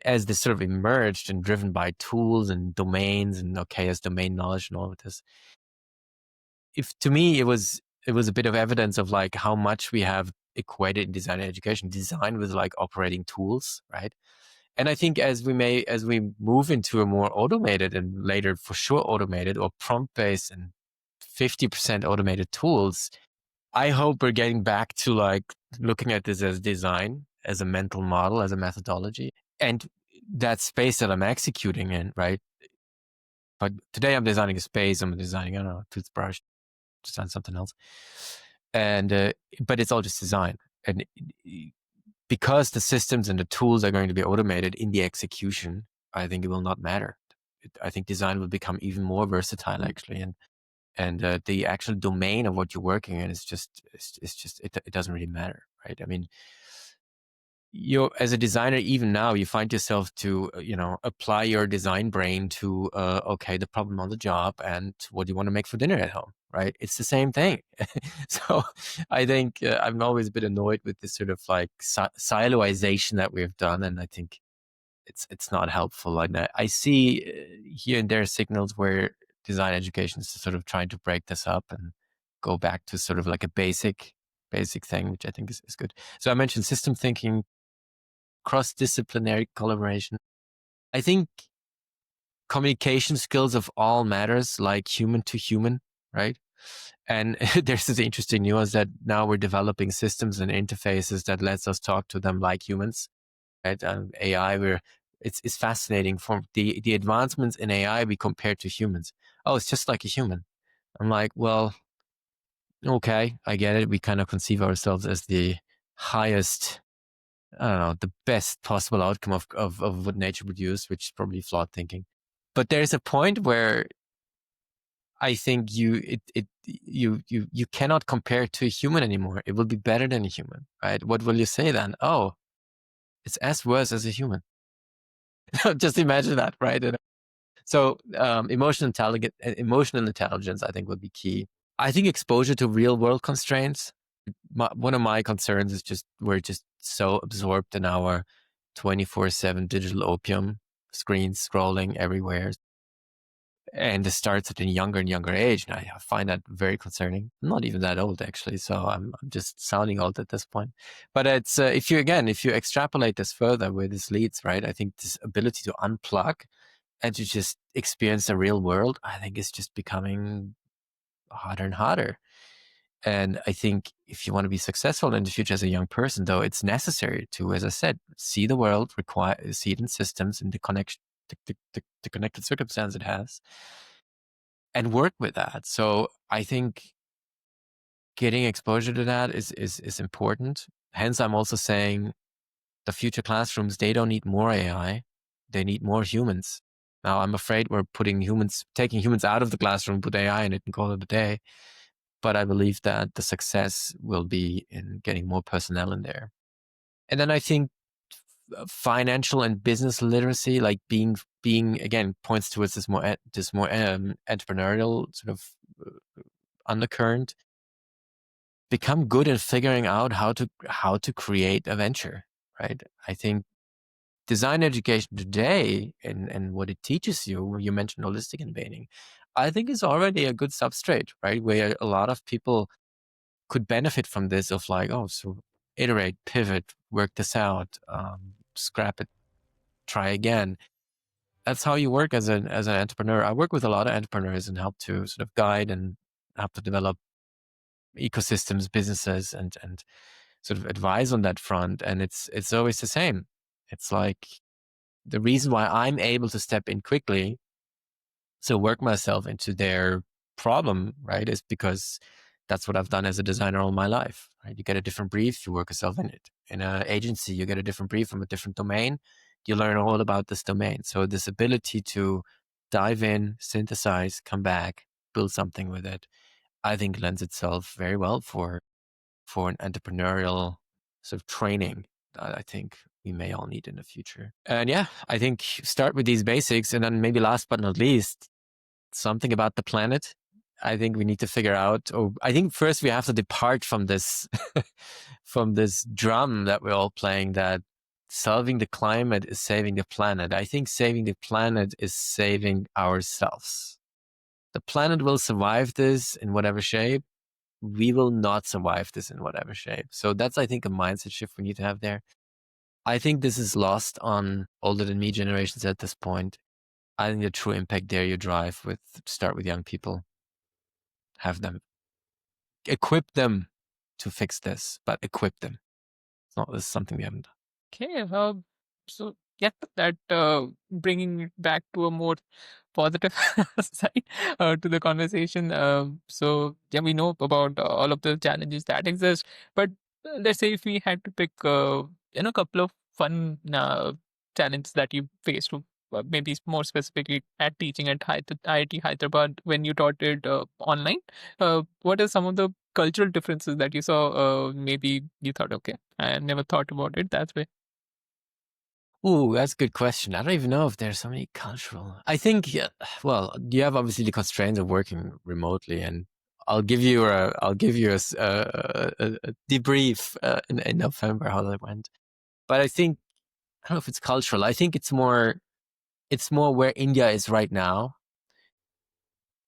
as this sort of emerged and driven by tools and domains and as domain knowledge and all of this, to me, it was a bit of evidence of like how much we have equated in design and education, design with like operating tools, right? And I think as we move into a more automated and later for sure automated or prompt-based and 50% automated tools, I hope we're getting back to like looking at this as design, as a mental model, as a methodology, and that space that I'm executing in, right? But today I'm designing a space, I'm designing, I don't know, a toothbrush, design something else. And, but it's all just design. And because the systems and the tools are going to be automated in the execution, I think it will not matter. I think design will become even more versatile actually. And the actual domain of what you're working in is it doesn't really matter, right? I mean, as a designer, even now, you find yourself to apply your design brain to the problem on the job and what you want to make for dinner at home, right? It's the same thing. So I think I'm always a bit annoyed with this sort of like siloization that we've done, and I think it's not helpful. And I see here and there signals where design education is sort of trying to break this up and go back to sort of like a basic thing, which I think is good. So I mentioned system thinking, cross-disciplinary collaboration. I think communication skills of all matters, like human to human, right? And there's this interesting nuance that now we're developing systems and interfaces that lets us talk to them like humans, right? AI, it's fascinating. From the advancements in AI we compare to humans. Oh, it's just like a human. I'm like, well, okay, I get it. We kind of conceive ourselves as the highest, I don't know, the best possible outcome of what nature would use, which is probably flawed thinking. But there's a point where I think you cannot compare it to a human anymore. It will be better than a human, right? What will you say then? Oh, it's as worse as a human. Just imagine that, right? So emotional intelligence, I think, will be key. I think exposure to real world constraints. One of my concerns is we're just so absorbed in our 24/7 digital opium, screens scrolling everywhere. And this starts at a younger and younger age. And I find that very concerning. I'm not even that old, actually. So I'm just sounding old at this point. But it's, if you extrapolate this further, where this leads, right? I think this ability to unplug and to just experience the real world, I think is just becoming harder and harder. And I think if you want to be successful in the future as a young person, though, it's necessary to, as I said, see the world, see it in systems, in the connection, the connected circumstance it has, and work with that. So I think getting exposure to that is important. Hence, I'm also saying the future classrooms, they don't need more AI, they need more humans. Now, I'm afraid we're taking humans out of the classroom, put AI in it, and call it a day. But I believe that the success will be in getting more personnel in there. And then I think financial and business literacy, like being again, points towards this more entrepreneurial sort of undercurrent. Become good in figuring out how to create a venture, right? I think design education today and what it teaches you, you mentioned holistic innovating, I think is already a good substrate, right? Where a lot of people could benefit from this of like, oh, so iterate, pivot, work this out, scrap it, try again. That's how you work as an entrepreneur. I work with a lot of entrepreneurs and help to sort of guide and help to develop ecosystems, businesses, and sort of advise on that front. And it's always the same. It's like the reason why I'm able to step in quickly So work myself into their problem, right, is because that's what I've done as a designer all my life, right? You get a different brief, you work yourself in it. In an agency, you get a different brief from a different domain, you learn all about this domain. So this ability to dive in, synthesize, come back, build something with it, I think lends itself very well for an entrepreneurial sort of training that I think we may all need in the future. And yeah, I think start with these basics, and then maybe last but not least, something about the planet. I think we need to figure out, or I think first we have to depart from this, from this drum that we're all playing, that solving the climate is saving the planet. I think saving the planet is saving ourselves. The planet will survive this in whatever shape. We will not survive this in whatever shape. So that's, I think, a mindset shift we need to have there. I think this is lost on older than me generations at this point. I think the true impact there you drive with, start with young people, have them, equip them to fix this, but equip them. It's not, this is something we haven't done. Okay, so yeah, that bringing it back to a more positive side to the conversation. So yeah, we know about all of the challenges that exist, but let's say if we had to pick, a couple of fun challenges that you faced, maybe more specifically at teaching at IIT Hyderabad when you taught it online. What are some of the cultural differences that you saw? Maybe you thought, okay, I never thought about it that way. Ooh, that's a good question. I don't even know if there's so many cultural. I think, yeah, well, you have obviously the constraints of working remotely, and I'll give you a debrief in November how that went. But I think, I don't know if it's cultural. I think it's more where India is right now.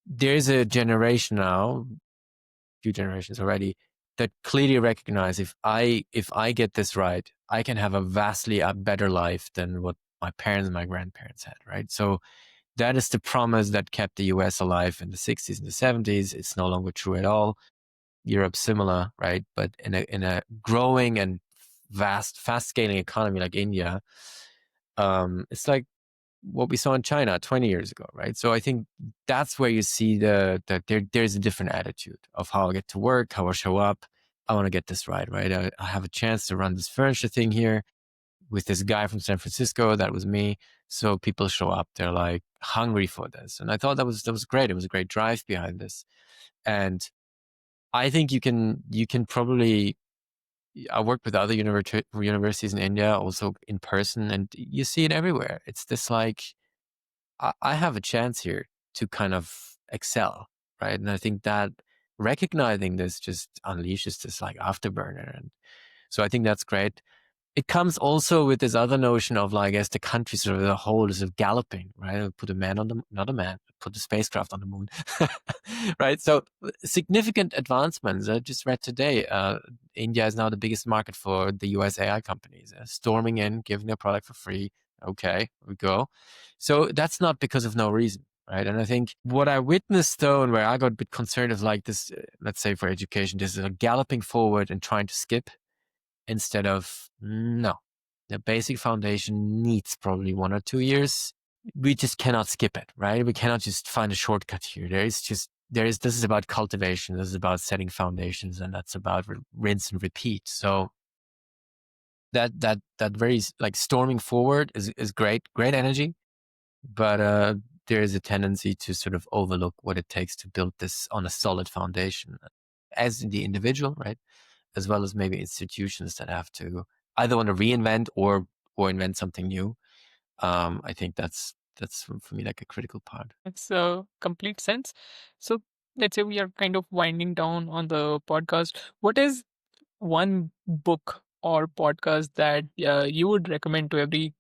There's a generation now, few generations already, that clearly recognize if I get this right, I can have a vastly better life than what my parents and my grandparents had, right? So that is the promise that kept the US alive in the 60s and the 70s. It's no longer true at all. Europe similar, right? But in a growing and fast scaling economy like India, it's like what we saw in China 20 years ago, right? So I think that's where you see that there's a different attitude of how I get to work, how I show up. I want to get this right? I have a chance to run this furniture thing here with this guy from San Francisco. That was me. So people show up. They're like hungry for this. And I thought that was great. It was a great drive behind this. And I think you can probably, I worked with other universities in India, also in person, and you see it everywhere. It's this like, I have a chance here to kind of excel, right? And I think that recognizing this just unleashes this like afterburner. And so I think that's great. It comes also with this other notion of like, as the country sort of as a whole is sort of galloping, right? Put a man on the, not a man, put the spacecraft on the moon, right? So significant advancements. I just read today, India is now the biggest market for the US AI companies, storming in, giving their product for free. Okay, we go. So that's not because of no reason, right? And I think what I witnessed though, and where I got a bit concerned is like this, let's say for education, this is a galloping forward and trying to skip instead of no. The basic foundation needs probably 1 or 2 years. We just cannot skip it, right? We cannot just find a shortcut here. This is about cultivation. This is about setting foundations, and that's about rinse and repeat. So that very like storming forward is great energy, but there is a tendency to sort of overlook what it takes to build this on a solid foundation as the individual, right? As well as maybe institutions that have to either want to reinvent or invent something new. I think that's for me like a critical part. Makes complete sense. So let's say we are kind of winding down on the podcast. What is one book or podcast that you would recommend to every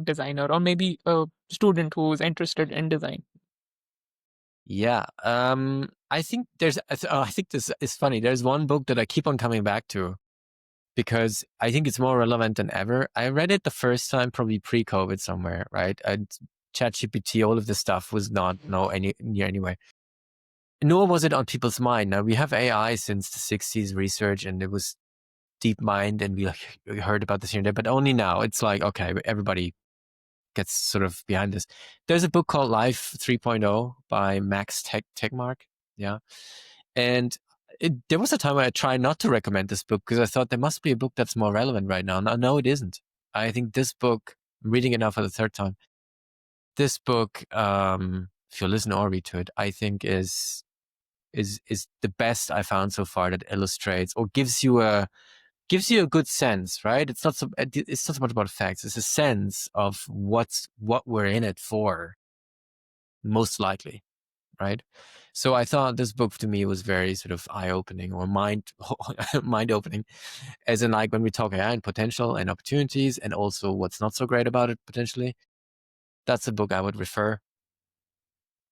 designer or maybe a student who's interested in design? Yeah, I think I think this is funny. There's one book that I keep on coming back to because I think it's more relevant than ever. I read it the first time probably pre-COVID somewhere, right? ChatGPT, all of this stuff was not near anyway. Nor was it on people's mind. Now we have AI since the 60s research, and it was deep mind, and we heard about this here and there, but only now it's like, okay, everybody gets sort of behind this. There's a book called Life 3.0 by Max Tegmark. Yeah. And there was a time where I tried not to recommend this book because I thought there must be a book that's more relevant right now. No, it isn't. I think this book, I'm reading it now for the third time. This book, if you listen or read to it, I think is the best I found so far that illustrates or gives you a good sense, right? It's not so much about facts. It's a sense of what we're in it for, most likely, right? So I thought this book to me was very sort of eye opening or mind opening, as in like when we talk AI and potential and opportunities, and also what's not so great about it potentially. That's a book I would refer.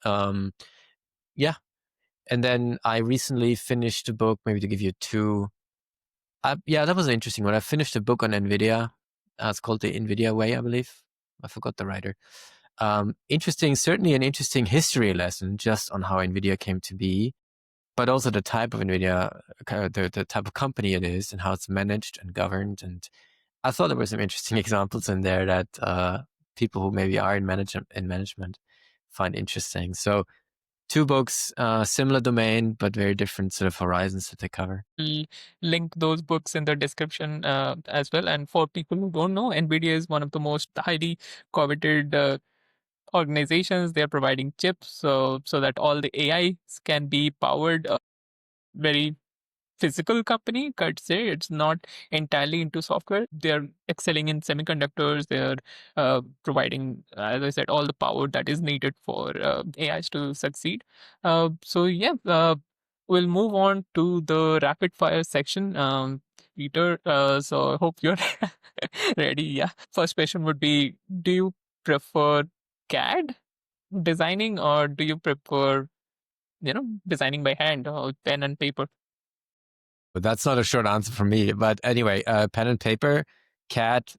Yeah. And then I recently finished a book, maybe to give you two. Yeah, that was an interesting one. I finished a book on NVIDIA. It's called The NVIDIA Way, I believe. I forgot the writer. Interesting, certainly an interesting history lesson just on how NVIDIA came to be, but also the type of NVIDIA, the type of company it is and how it's managed and governed. And I thought there were some interesting examples in there that people who maybe are in management find interesting. So two books, similar domain, but very different sort of horizons that they cover. We'll link those books in the description as well. And for people who don't know, NVIDIA is one of the most highly coveted organizations. They're providing chips so that all the AIs can be powered. Very physical company, I'd say. It's not entirely into software. They're excelling in semiconductors. They're providing, as I said, all the power that is needed for AIs to succeed. So yeah, we'll move on to the rapid fire section. Peter, so I hope you're ready. Yeah. First question would be, do you prefer CAD designing, or do you prefer, designing by hand or pen and paper? But that's not a short answer for me. But anyway, pen and paper, CAD,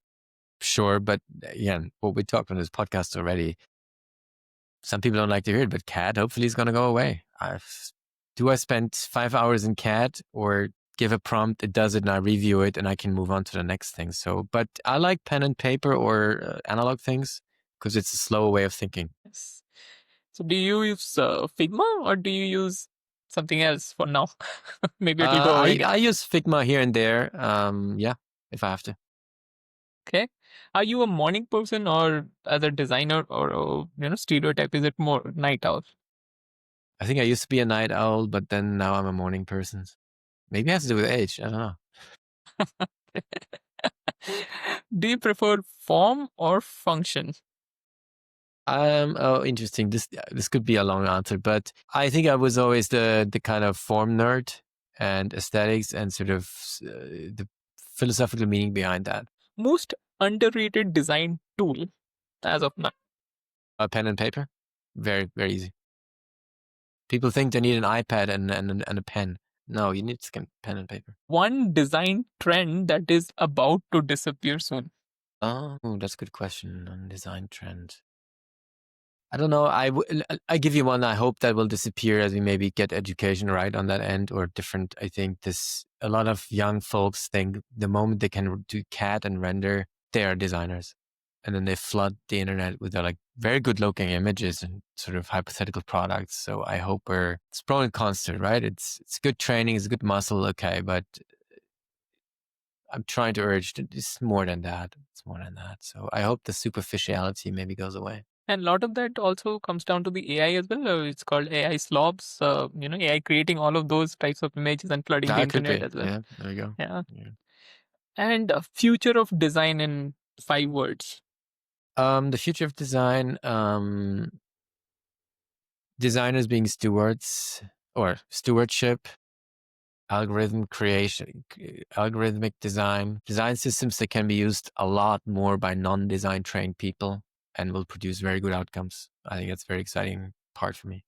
sure. But again, what we talked on this podcast already, some people don't like to hear it, but CAD hopefully is going to go away. Do I spend 5 hours in CAD or give a prompt, it does it, and I review it, and I can move on to the next thing. So, but I like pen and paper or analog things because it's a slower way of thinking. Yes. So do you use Figma, or do you use something else for now? Maybe it'll go away. I use Figma here and there. Yeah, if I have to. Okay. Are you a morning person, or as a designer, or stereotype, is it more night owl? I think I used to be a night owl, but then now I'm a morning person. Maybe it has to do with age. I don't know. Do you prefer form or function? Oh, interesting. This could be a long answer, but I think I was always the kind of form nerd and aesthetics and sort of the philosophical meaning behind that. Most underrated design tool as of now. A pen and paper, very very easy. People think they need an iPad and a pen. No, you need pen and paper. One design trend that is about to disappear soon. Oh, that's a good question on design trend. I don't know. I give you one. I hope that will disappear as we maybe get education right on that end or different. I think a lot of young folks think the moment they can do CAD and render, they are designers. And then they flood the internet with their like very good looking images and sort of hypothetical products. So I hope it's pro and cons to it, right? It's good training, it's good muscle. Okay. But I'm trying to urge that it's more than that. It's more than that. So I hope the superficiality maybe goes away. And a lot of that also comes down to the AI as well. It's called AI slobs. AI creating all of those types of images and flooding the That could internet be. as well. Yeah, there you go. Yeah. Yeah. And future of design in 5 words. The future of design, designers being stewards or stewardship, algorithmic design systems that can be used a lot more by non-design trained people and will produce very good outcomes. I think that's a very exciting part for me.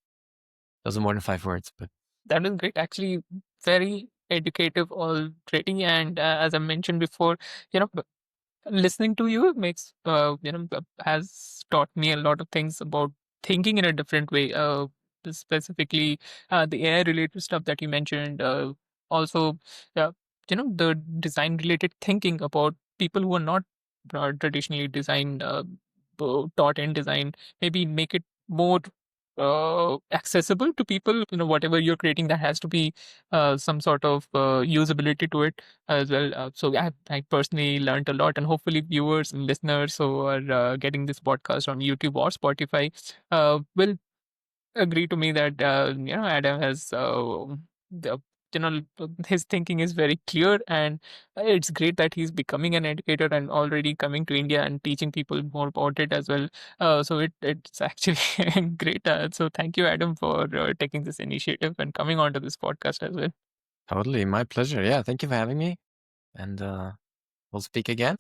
Those are more than 5 words, but That is great. Actually, very educative already. And as I mentioned before, listening to you makes has taught me a lot of things about thinking in a different way, specifically the AI related stuff that you mentioned, also the design related thinking about people who are not traditionally designed taught in design, maybe make it more accessible to people. Whatever you're creating, that has to be some sort of usability to it as well. So I personally learned a lot, and hopefully viewers and listeners who are getting this podcast on YouTube or Spotify will agree to me that Adam has the his thinking is very clear, and it's great that he's becoming an educator and already coming to India and teaching people more about it as well. So it's actually great. So thank you, Adam, for taking this initiative and coming onto this podcast as well. Totally, my pleasure. Yeah, thank you for having me, and we'll speak again.